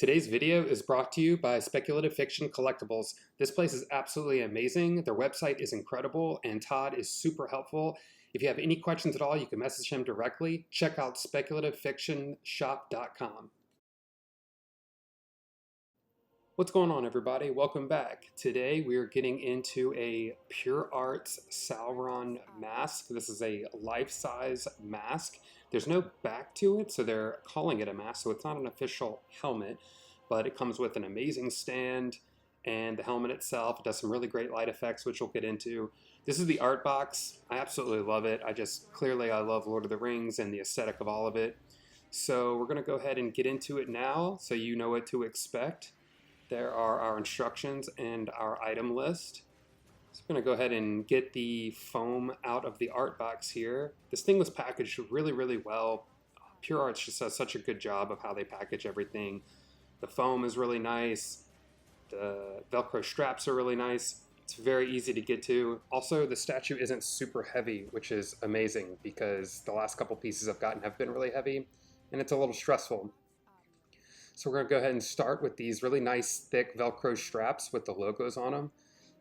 Today's video is brought to you by Speculative Fiction Collectibles. This place is absolutely amazing. Their website is incredible, and Todd is super helpful. If you have any questions at all, you can message him directly. Check out speculativefictionshop.com. What's going on, everybody? Welcome back. Today we are getting into a PureArts Sauron Mask. This is a life-size mask. There's no back to it, so they're calling it a mask, so it's not an official helmet, but it comes with an amazing stand, and the helmet itself does some really great light effects, which we'll get into. This is the art box. I absolutely love it. I love Lord of the Rings and the aesthetic of all of it. So we're going to go ahead and get into it now so you know what to expect. There are our instructions and our item list. So I'm going to go ahead and get the foam out of the art box here. This thing was packaged really well. PureArts just does such a good job of how they package everything. The foam is really nice. The Velcro straps are really nice. It's very easy to get to. Also, the statue isn't super heavy, which is amazing because the last couple pieces I've gotten have been really heavy, and it's a little stressful. So we're going to go ahead and start with these really nice thick Velcro straps with the logos on them.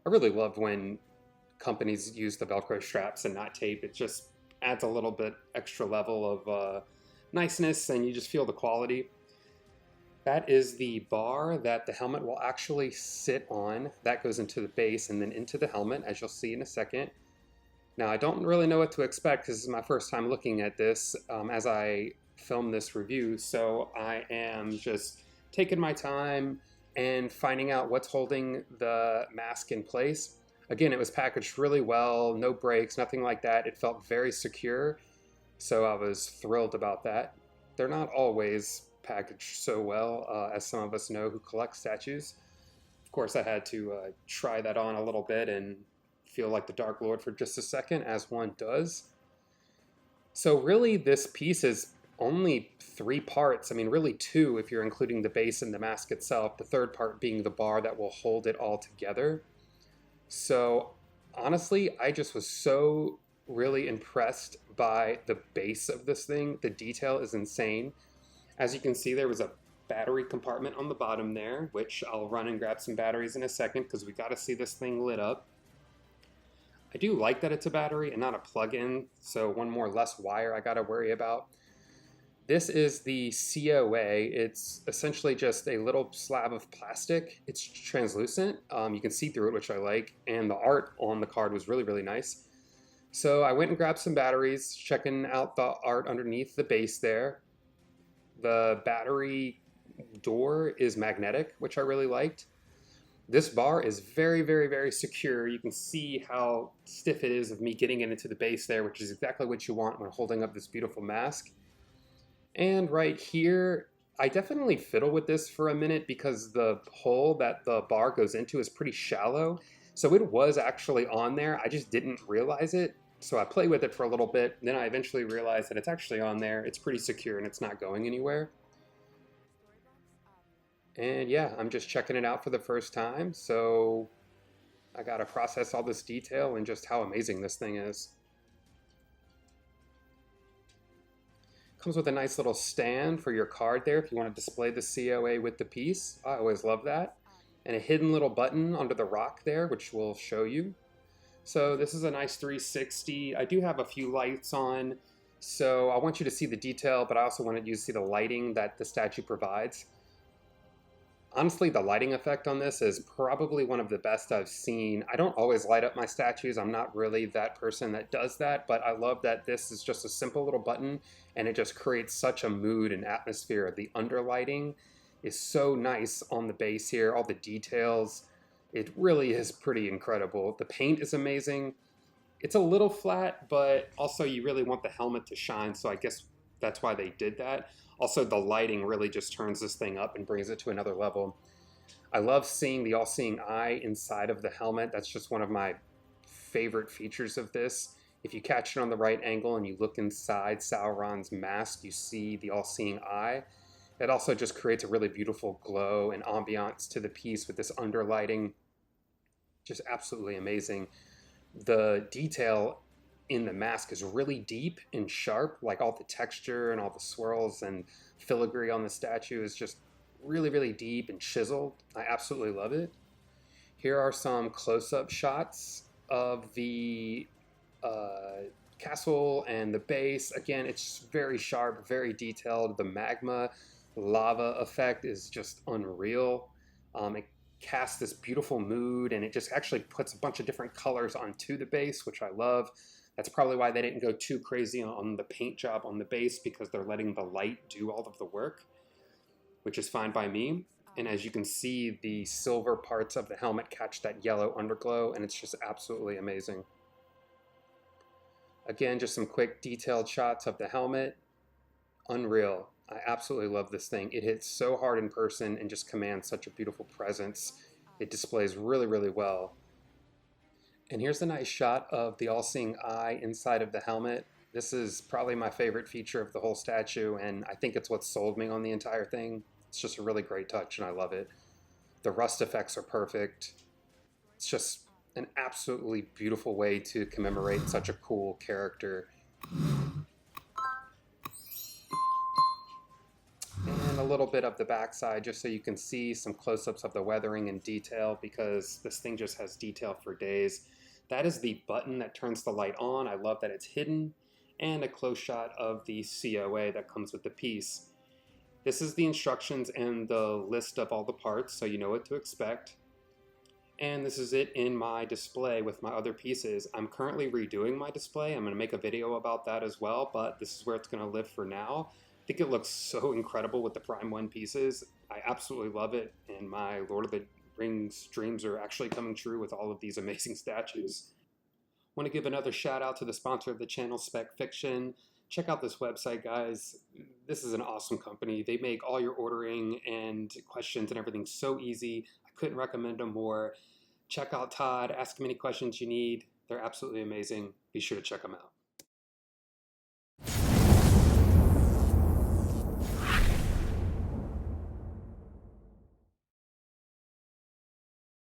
I really love when companies use the Velcro straps and not tape. It just adds a little bit extra level of niceness, and you just feel the quality. That is the bar that the helmet will actually sit on. That goes into the base and then into the helmet, as you'll see in a second. Now, I don't really know what to expect because this is my first time looking at this as I film this review, so I am just taking my time and finding out what's holding the mask in place. Again, it was packaged really well, no breaks, nothing like that. It felt very secure, so I was thrilled about that. They're not always packaged so well, as some of us know who collect statues. Of course, I had to try that on a little bit and feel like the Dark Lord for just a second, as one does. So really, this piece is only 3 parts. I mean, really 2 if you're including the base and the mask itself, the third part being the bar that will hold it all together. So honestly, I just was so really impressed by the base of this thing. The detail is insane. As you can see, there was a battery compartment on the bottom there, which I'll run and grab some batteries in a second because we got to see this thing lit up. I do like that it's a battery and not a plug-in, so one more less wire I got to worry about. This is the COA. It's essentially just a little slab of plastic. It's translucent. You can see through it, which I like, and the art on the card was really nice. So I went and grabbed some batteries, checking out the art underneath the base there. The battery door is magnetic, which I really liked. This bar is very secure. You can see how stiff it is of me getting it into the base there, which is exactly what you want when holding up this beautiful mask. And right here, I definitely fiddle with this for a minute because the hole that the bar goes into is pretty shallow. So it was actually on there. I just didn't realize it. So I played with it for a little bit. Then I eventually realized that it's actually on there. It's pretty secure and it's not going anywhere. And yeah, I'm just checking it out for the first time. So I got to process all this detail and just how amazing this thing is. Comes with a nice little stand for your card there if you want to display the COA with the piece. I always love that. And a hidden little button under the rock there, which we'll show you. So this is a nice 360. I do have a few lights on, so I want you to see the detail, but I also wanted you to see the lighting that the statue provides. Honestly, the lighting effect on this is probably one of the best I've seen. I don't always light up my statues. I'm not really that person that does that, but I love that this is just a simple little button and it just creates such a mood and atmosphere. The underlighting is so nice on the base here, all the details. It really is pretty incredible. The paint is amazing. It's a little flat, but also you really want the helmet to shine, so I guess that's why they did that. Also, the lighting really just turns this thing up and brings it to another level. I love seeing the all-seeing eye inside of the helmet. That's just one of my favorite features of this. If you catch it on the right angle and you look inside Sauron's mask, you see the all-seeing eye. It also just creates a really beautiful glow and ambiance to the piece with this underlighting. Just absolutely amazing. The detail in the mask is really deep and sharp, like all the texture and all the swirls and filigree on the statue is just really, really deep and chiseled. I absolutely love it. Here are some close-up shots of the uh, castle and the base. Again, it's very sharp, very detailed. The magma lava effect is just unreal. It casts this beautiful mood, and it just actually puts a bunch of different colors onto the base, which I love. That's probably why they didn't go too crazy on the paint job on the base, because they're letting the light do all of the work, which is fine by me. And as you can see, the silver parts of the helmet catch that yellow underglow, and it's just absolutely amazing. Again, just some quick detailed shots of the helmet. Unreal. I absolutely love this thing. It hits so hard in person and just commands such a beautiful presence. It displays really, really well. And here's a nice shot of the all-seeing eye inside of the helmet. This is probably my favorite feature of the whole statue, and I think it's what sold me on the entire thing. It's just a really great touch, and I love it. The rust effects are perfect. It's just an absolutely beautiful way to commemorate such a cool character. And a little bit of the backside, just so you can see some close-ups of the weathering in detail, because this thing just has detail for days. That is the button that turns the light on. I love that it's hidden. And a close shot of the COA that comes with the piece. This is the instructions and the list of all the parts, so you know what to expect. And this is it in my display with my other pieces. I'm currently redoing my display. I'm going to make a video about that as well, but this is where it's going to live for now. I think it looks so incredible with the Prime 1 pieces. I absolutely love it, and my Lord of the Rings dreams are actually coming true with all of these amazing statues. I want to give another shout out to the sponsor of the channel, Spec Fiction. Check out this website, guys. This is an awesome company. They make all your ordering and questions and everything so easy. I couldn't recommend them more. Check out Todd. Ask him any questions you need. They're absolutely amazing. Be sure to check them out.